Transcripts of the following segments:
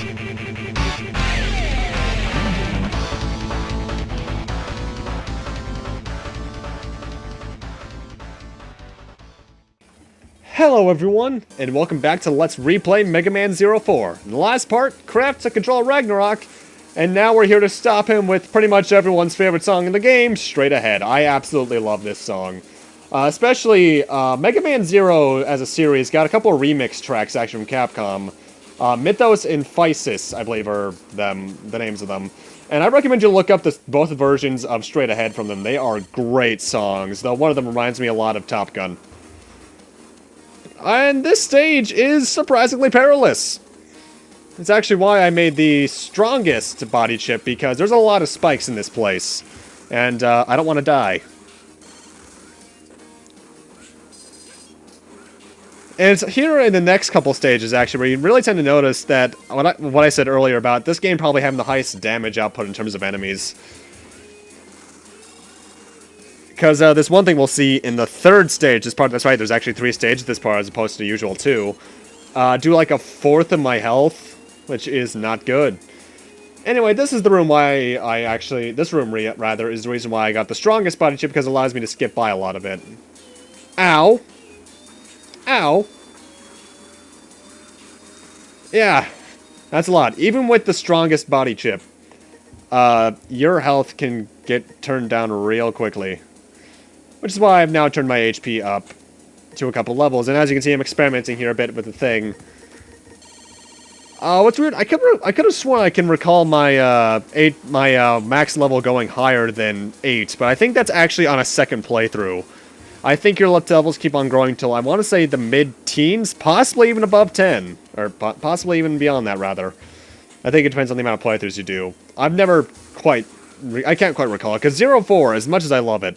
Hello everyone, and welcome back to Let's Replay Megaman 04. In the last part, Kraft took control of Ragnarok, and now we're here to stop him with pretty much everyone's favorite song in the game, Straight Ahead. I absolutely love this song. Especially, Mega Man Zero as a series got a couple of remix tracks actually from Capcom. Mythos and Physis, I believe are the names of them. And I recommend you look up both versions of Straight Ahead from them. They are great songs, though one of them reminds me a lot of Top Gun. And this stage is surprisingly perilous. It's actually why I made the strongest body chip, because there's a lot of spikes in this place. And I don't want to die. And it's here in the next couple stages, actually, where you really tend to notice that what I said earlier about this game probably having the highest damage output in terms of enemies. Because there's one thing we'll see in the third stage, this part, that's right, there's actually 3 stages this part as opposed to the usual 2. Do like a fourth of my health, which is not good. Anyway, this is the room why this room rather, is the reason why I got the strongest body chip, because it allows me to skip by a lot of it. Ow! Ow! Yeah, that's a lot. Even with the strongest body chip, your health can get turned down real quickly. Which is why I've now turned my HP up to a couple levels, and as you can see, I'm experimenting here a bit with the thing. What's weird? I could have sworn I can recall my max level going higher than 8, but I think that's actually on a second playthrough. I think your levels keep on growing till I want to say the mid-teens, possibly even above 10, or possibly even beyond that rather. I think it depends on the amount of playthroughs you do. I've never quite, I can't quite recall it, because 04, as much as I love it,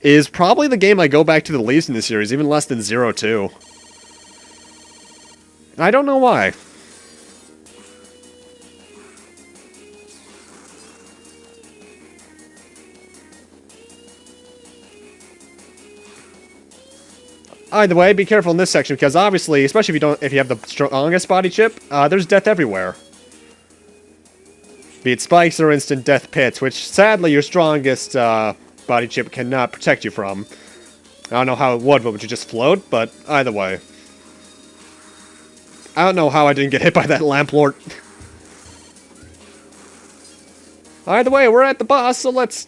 is probably the game I go back to the least in the series, even less than 02. And I don't know why. Either way, be careful in this section, because obviously, especially if you have the strongest body chip, there's death everywhere. Be it spikes or instant death pits, which sadly your strongest body chip cannot protect you from. I don't know how it would you just float? But either way. I don't know how I didn't get hit by that lamplord. Either way, we're at the boss, so let's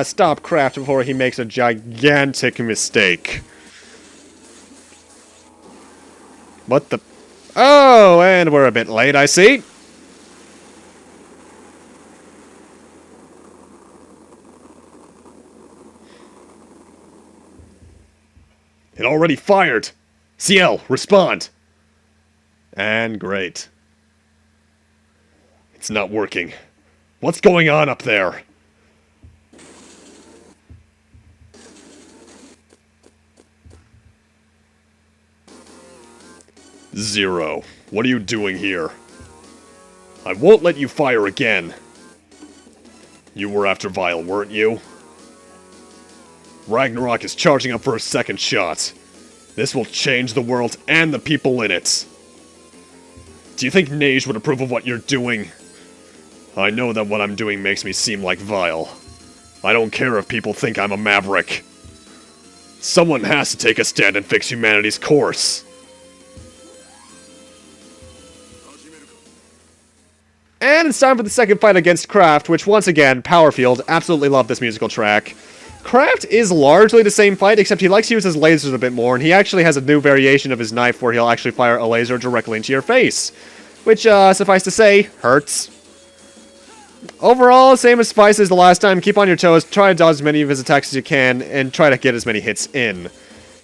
stop Kraft before he makes a gigantic mistake. What the... Oh, and we're a bit late, I see. It already fired! CL, respond! And great. It's not working. What's going on up there? Zero, what are you doing here? I won't let you fire again. You were after Vile, weren't you? Ragnarok is charging up for a second shot. This will change the world and the people in it. Do you think Nage would approve of what you're doing? I know that what I'm doing makes me seem like Vile. I don't care if people think I'm a maverick. Someone has to take a stand and fix humanity's course. And it's time for the second fight against Kraft, which once again, Power Field, absolutely love this musical track. Kraft is largely the same fight, except he likes to use his lasers a bit more, and he actually has a new variation of his knife where he'll actually fire a laser directly into your face. Which, suffice to say, hurts. Overall, same as Spice as the last time, keep on your toes, try to dodge as many of his attacks as you can, and try to get as many hits in.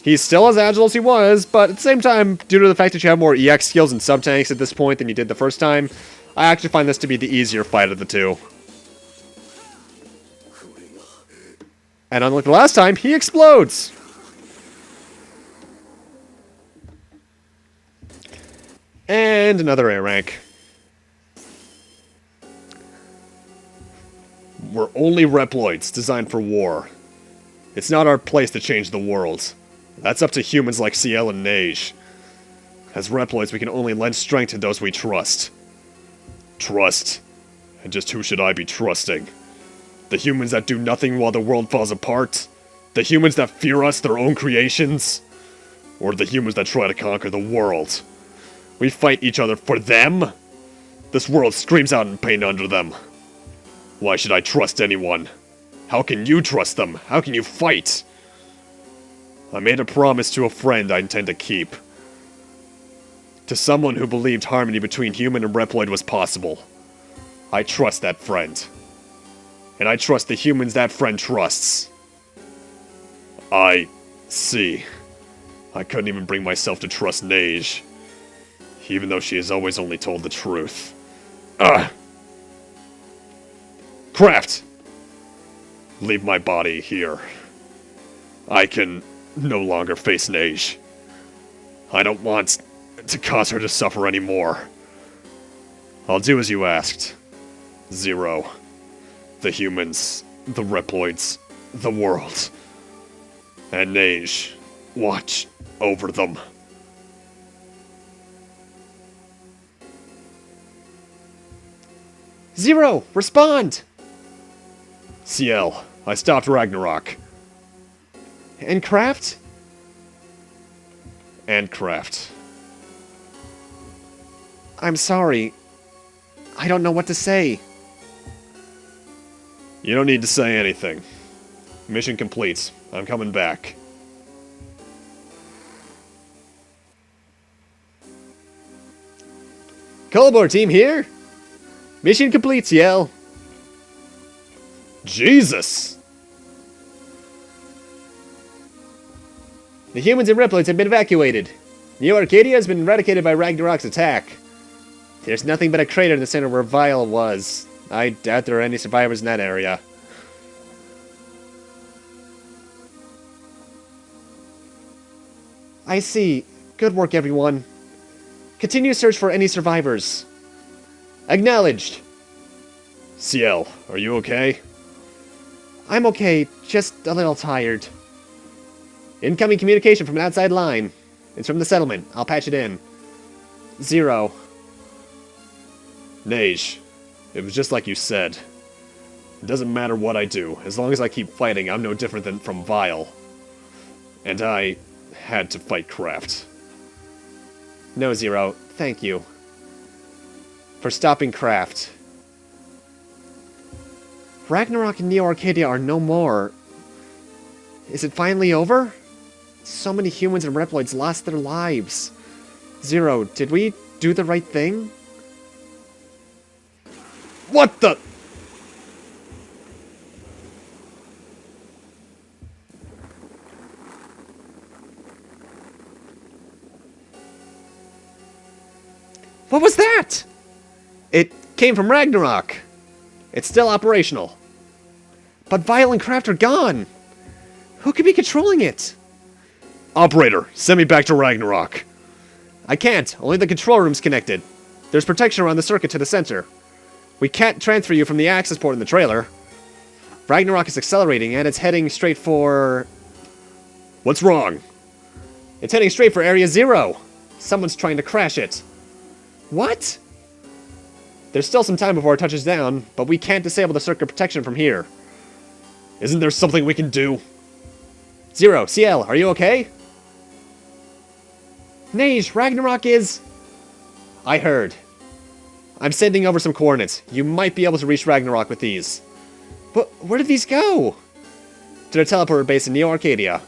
He's still as agile as he was, but at the same time, due to the fact that you have more EX skills and sub-tanks at this point than you did the first time, I actually find this to be the easier fight of the two. And unlike the last time, he explodes! And another A rank. We're only Reploids designed for war. It's not our place to change the world. That's up to humans like CL and Nage. As Reploids, we can only lend strength to those we trust. Trust? And just who should I be trusting? The humans that do nothing while the world falls apart? The humans that fear us, their own creations? Or the humans that try to conquer the world? We fight each other for them? This world screams out in pain under them. Why should I trust anyone? How can you trust them? How can you fight? I made a promise to a friend I intend to keep. To someone who believed harmony between human and Reploid was possible. I trust that friend. And I trust the humans that friend trusts. I see. I couldn't even bring myself to trust Neige. Even though she has always only told the truth. Craft! Leave my body here. I can no longer face Neige. I don't want to cause her to suffer anymore. I'll do as you asked. Zero. The humans, the Reploids, the world. And Neige, watch over them. Zero, respond! CL, I stopped Ragnarok. And Craft? And Craft. I'm sorry. I don't know what to say. You don't need to say anything. Mission complete. I'm coming back. Colabor team here. Mission complete, CL. Jesus! The humans and Reploids have been evacuated. New Arcadia has been eradicated by Ragnarok's attack. There's nothing but a crater in the center where Vile was. I doubt there are any survivors in that area. I see. Good work, everyone. Continue search for any survivors. Acknowledged. CL, are you okay? I'm okay, just a little tired. Incoming communication from an outside line. It's from the settlement. I'll patch it in. Zero. Neige, it was just like you said. It doesn't matter what I do. As long as I keep fighting, I'm no different than from Vile. And I had to fight Craft. No, Zero. Thank you. For stopping Craft. Ragnarok and Neo Arcadia are no more. Is it finally over? So many humans and Reploids lost their lives. Zero, did we do the right thing? What the? What was that? It came from Ragnarok. It's still operational. But Vile and Craft are gone. Who could be controlling it? Operator, send me back to Ragnarok. I can't. Only the control room's connected. There's protection around the circuit to the center. We can't transfer you from the access port in the trailer. Ragnarok is accelerating, and it's heading straight for... What's wrong? It's heading straight for Area 0. Someone's trying to crash it. What? There's still some time before it touches down, but we can't disable the circuit protection from here. Isn't there something we can do? Zero, CL, are you okay? Neige, Ragnarok is... I heard. I'm sending over some coordinates. You might be able to reach Ragnarok with these. But where did these go? To the teleporter base in Neo Arcadia.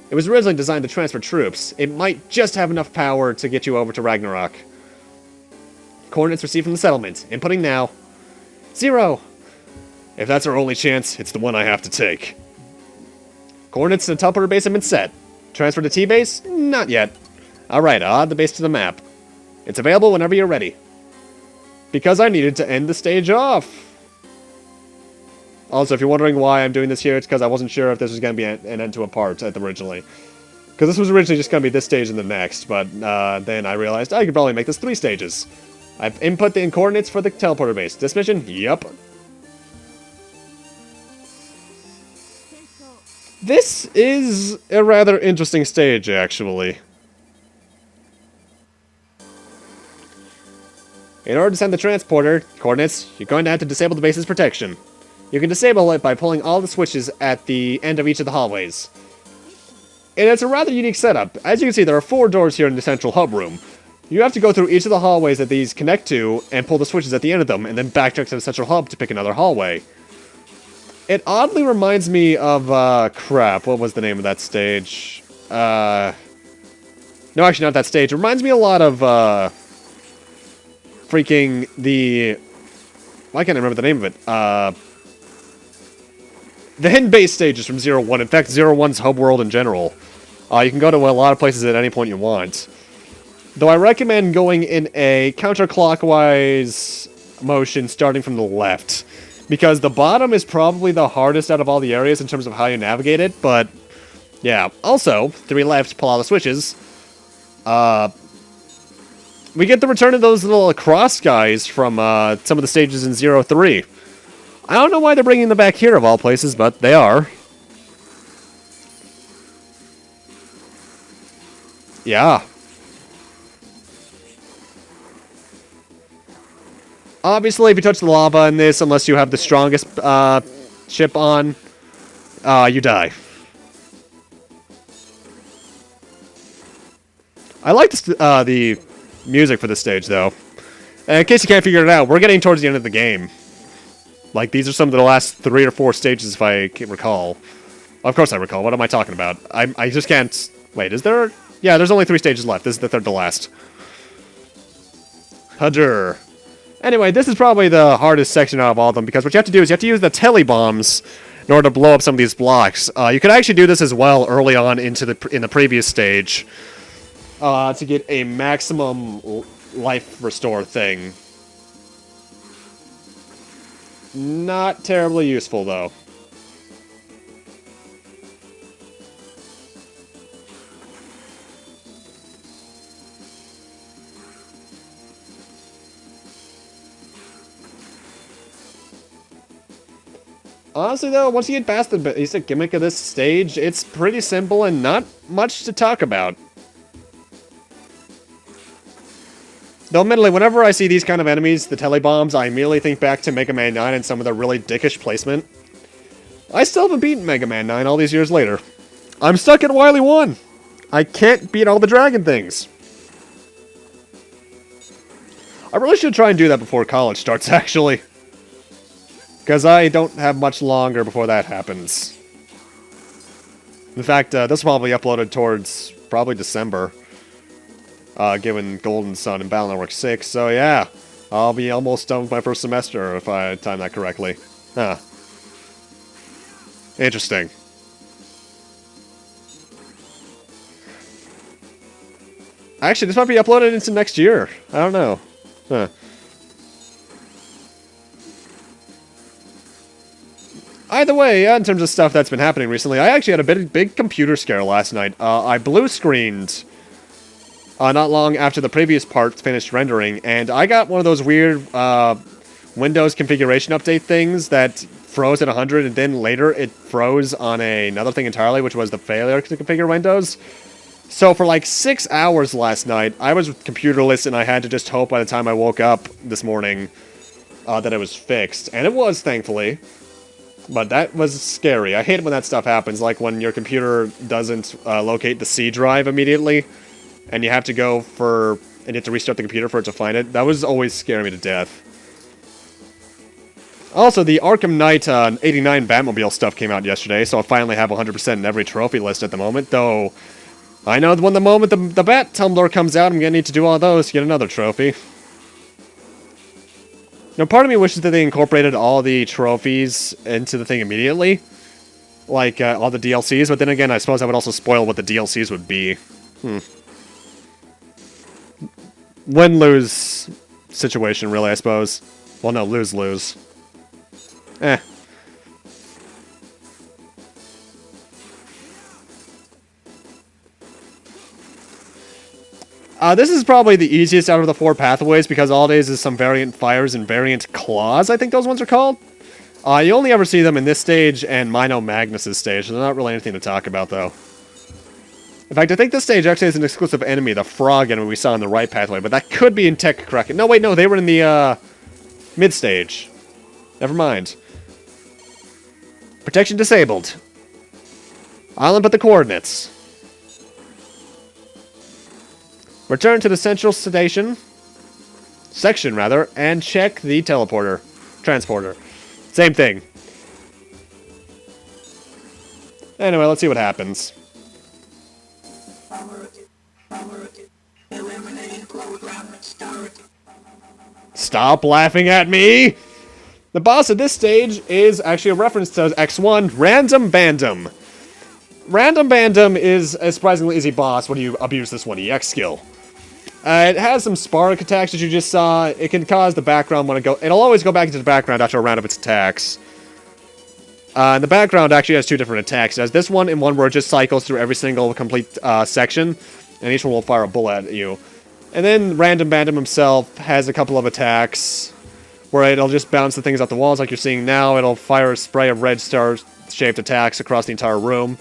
It was originally designed to transfer troops. It might just have enough power to get you over to Ragnarok. Coordinates received from the settlement. Inputting now. Zero. If that's our only chance, it's the one I have to take. Coordinates to the teleporter base have been set. Transfer to T-base? Not yet. Alright, I'll add the base to the map. It's available whenever you're ready. Because I needed to end the stage off. Also, if you're wondering why I'm doing this here, it's because I wasn't sure if this was going to be an end to a part originally. Because this was originally just going to be this stage and the next, but then I realized I could probably make this 3 stages. I've input the coordinates for the teleporter base. This mission? Yup. This is a rather interesting stage, actually. In order to send the transporter coordinates, you're going to have to disable the base's protection. You can disable it by pulling all the switches at the end of each of the hallways. And it's a rather unique setup. As you can see, there are 4 doors here in the central hub room. You have to go through each of the hallways that these connect to and pull the switches at the end of them, and then backtrack to the central hub to pick another hallway. It oddly reminds me of, crap, what was the name of that stage? No, actually not that stage. It reminds me a lot of, freaking the... Why can't I remember the name of it? The hidden base stages from 0-1. In fact, 0-1's hub world in general. You can go to a lot of places at any point you want. Though I recommend going in a counterclockwise motion starting from the left. Because the bottom is probably the hardest out of all the areas in terms of how you navigate it, but... yeah. Also, 3 left, pull all the switches. We get the return of those little cross guys from some of the stages in 0-3. I don't know why they're bringing them back here of all places, but they are. Yeah. Obviously, if you touch the lava in this, unless you have the strongest chip on, you die. I like the music for this stage, though. In case you can't figure it out, we're getting towards the end of the game. Like, these are some of the last 3 or 4 stages, if I can recall. Of course I recall. What am I talking about? I just can't... Wait, is there... Yeah, there's only 3 stages left. This is the third to last. Hudger. Anyway, this is probably the hardest section out of all of them, because what you have to do is you have to use the Tellybombs in order to blow up some of these blocks. You could actually do this as well early on in the previous stage to get a maximum life restore thing. Not terribly useful, though. Honestly, though, once you get past the basic gimmick of this stage, it's pretty simple and not much to talk about. Though, admittedly, whenever I see these kind of enemies, the Tellybombs, I immediately think back to Mega Man 9 and some of the really dickish placement. I still haven't beaten Mega Man 9 all these years later. I'm stuck at Wily 1. I can't beat all the dragon things. I really should try and do that before college starts, actually. Because I don't have much longer before that happens. In fact, this will probably be uploaded towards probably December. Given Golden Sun and Ragnarok 6, so yeah. I'll be almost done with my first semester if I time that correctly. Huh. Interesting. Actually, this might be uploaded into next year. I don't know. Huh. Either way, in terms of stuff that's been happening recently, I actually had a big computer scare last night. I blue screened not long after the previous part finished rendering, and I got one of those weird Windows configuration update things that froze at 100, and then later it froze on another thing entirely, which was the failure to configure Windows. So for like 6 hours last night, I was computerless, and I had to just hope by the time I woke up this morning that it was fixed. And it was, thankfully. But that was scary. I hate it when that stuff happens, like when your computer doesn't locate the C drive immediately, and you have to go and you have to restart the computer for it to find it. That was always scaring me to death. Also, the Arkham Knight 89 Batmobile stuff came out yesterday, so I finally have 100% in every trophy list at the moment, though I know when the moment the Bat Tumbler comes out, I'm going to need to do all those to get another trophy. Now, part of me wishes that they incorporated all the trophies into the thing immediately, like all the DLCs, but then again, I suppose that would also spoil what the DLCs would be. Win-lose situation, really, I suppose. Well, no, lose-lose. This is probably the easiest out of the 4 pathways, because all it is some variant fires and variant claws, I think those ones are called. You only ever see them in this stage and Mino Magnus' stage, so they're not really anything to talk about, though. In fact, I think this stage actually has an exclusive enemy, the frog enemy we saw in the right pathway, but that could be in Tech Kraken. No, wait, no, they were in the, mid-stage. Never mind. Protection disabled. I'll input the coordinates. Return to the central section, and check the transporter. Same thing. Anyway, let's see what happens. Stop laughing at me! The boss of this stage is actually a reference to X1, Random Bandom. Random Bandom is a surprisingly easy boss when you abuse this 1EX skill. It has some spark attacks that you just saw. It can cause the background when it'll always go back into the background after a round of its attacks. And the background actually has two different attacks. It has this one and one where it just cycles through every single complete section, and each one will fire a bullet at you. And then Random Bandom himself has a couple of attacks where it'll just bounce the things off the walls like you're seeing now. It'll fire a spray of red star-shaped attacks across the entire room.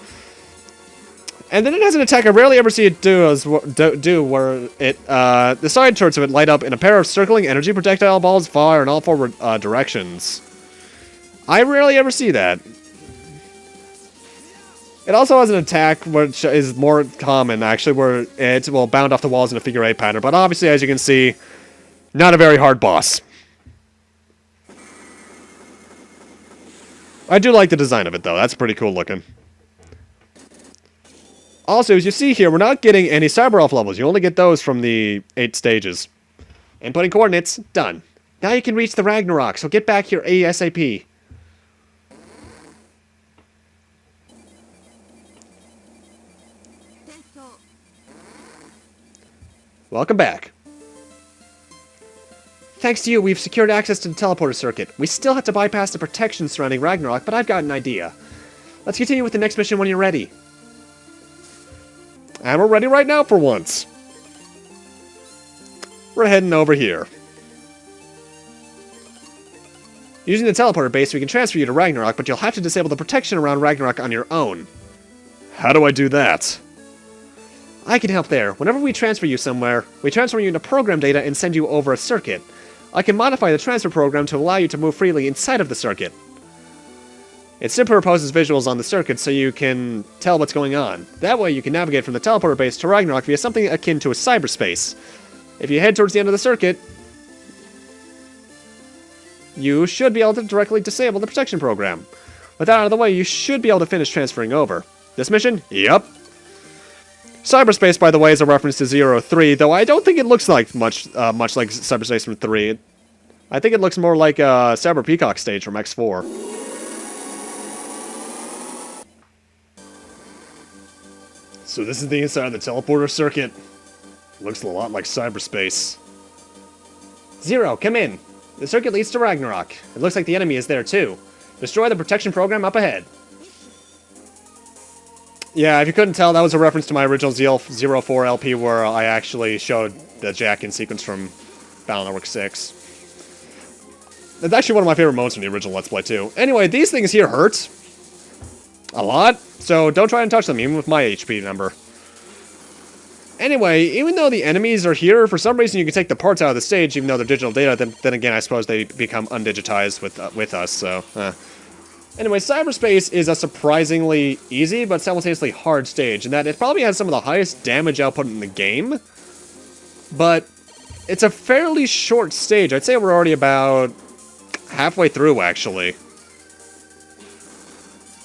And then it has an attack I rarely ever see it do where it, the side turrets of it light up in a pair of circling energy projectile balls fire in all four directions. I rarely ever see that. It also has an attack which is more common, actually, where it will bound off the walls in a figure 8 pattern, but obviously, as you can see, not a very hard boss. I do like the design of it, though. That's pretty cool looking. Also, as you see here, we're not getting any Cyber Elf levels. You only get those from the 8 stages. Inputting coordinates, done. Now you can reach the Ragnarok, so get back here ASAP. Welcome back. Thanks to you, we've secured access to the teleporter circuit. We still have to bypass the protection surrounding Ragnarok, but I've got an idea. Let's continue with the next mission when you're ready. And we're ready right now for once. We're heading over here. Using the teleporter base, we can transfer you to Ragnarok, but you'll have to disable the protection around Ragnarok on your own. How do I do that? I can help there. Whenever we transfer you somewhere, we transfer you into program data and send you over a circuit. I can modify the transfer program to allow you to move freely inside of the circuit. It superimposes visuals on the circuit so you can tell what's going on. That way you can navigate from the teleporter base to Ragnarok via something akin to a cyberspace. If you head towards the end of the circuit, you should be able to directly disable the protection program. With that out of the way, you should be able to finish transferring over. This mission? Yup. CyberSpace, by the way, is a reference to 0-3, though I don't think it looks like much like CyberSpace from 3. I think it looks more like a Cyber Peacock stage from X4. So this is the inside of the teleporter circuit. Looks a lot like CyberSpace. Zero, come in. The circuit leads to Ragnarok. It looks like the enemy is there too. Destroy the protection program up ahead. Yeah, if you couldn't tell, that was a reference to my original 04 LP where I actually showed the Jack-in sequence from Ragnarok 6. That's actually one of my favorite moments from the original Let's Play too. Anyway, these things here hurt. A lot. So don't try and touch them, even with my HP number. Anyway, even though the enemies are here, for some reason you can take the parts out of the stage, even though they're digital data, then again, I suppose they become undigitized with us, so... Anyway, CyberSpace is a surprisingly easy, but simultaneously hard stage, in that it probably has some of the highest damage output in the game, but it's a fairly short stage. I'd say we're already about halfway through, actually.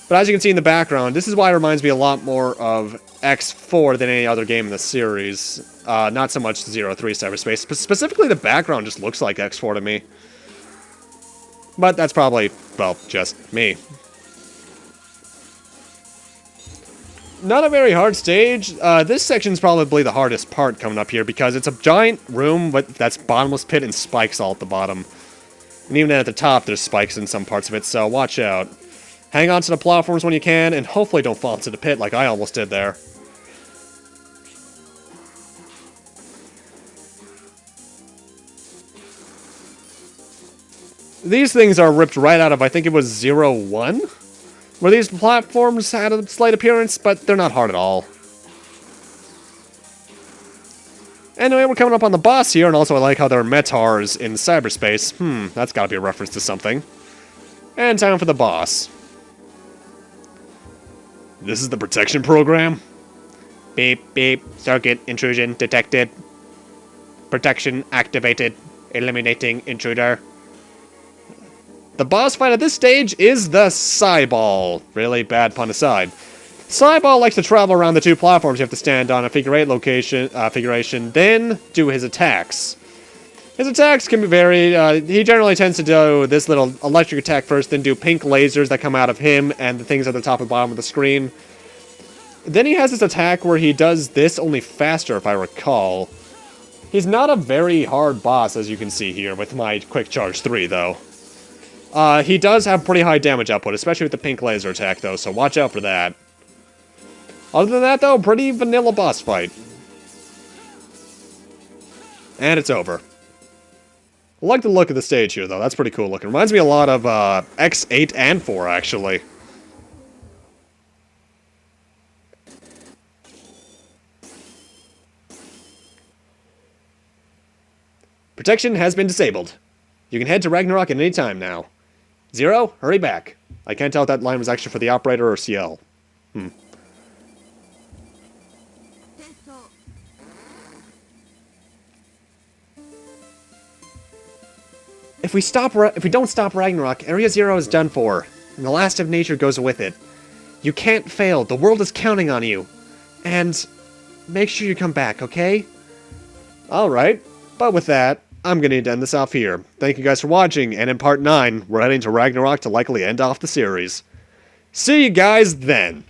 But as you can see in the background, this is why it reminds me a lot more of X4 than any other game in the series. Not so much 0-3 CyberSpace, but specifically the background just looks like X4 to me. But that's probably, well, just me. Not a very hard stage. This section's probably the hardest part coming up here because it's a giant room that's bottomless pit and spikes all at the bottom. And even at the top, there's spikes in some parts of it, so watch out. Hang on to the platforms when you can, and hopefully don't fall into the pit like I almost did there. These things are ripped right out of, I think it was 0-1? Where these platforms had a slight appearance, but they're not hard at all. Anyway, we're coming up on the boss here, and also I like how there are metars in cyberspace. That's gotta be a reference to something. And time for the boss. This is the protection program? Beep, beep, circuit intrusion detected. Protection activated. Eliminating intruder. The boss fight at this stage is the Cyball. Really bad pun aside. Cyball likes to travel around the two platforms you have to stand on a figure 8 configuration, then do his attacks. His attacks can be very, he generally tends to do this little electric attack first, then do pink lasers that come out of him and the things at the top and bottom of the screen. Then he has this attack where he does this, only faster if I recall. He's not a very hard boss, as you can see here, with my Quick Charge 3, though. He does have pretty high damage output, especially with the pink laser attack, though, so watch out for that. Other than that, though, pretty vanilla boss fight. And it's over. I like the look of the stage here, though. That's pretty cool looking. Reminds me a lot of X8 and 4, actually. Protection has been disabled. You can head to Ragnarok at any time now. Zero, hurry back. I can't tell if that line was actually for the operator or CL. If we don't stop Ragnarok, Area Zero is done for, and the last of nature goes with it. You can't fail. The world is counting on you. And make sure you come back, okay? Alright, but with that, I'm gonna need to end this off here. Thank you guys for watching, and in part 9, we're heading to Ragnarok to likely end off the series. See you guys then!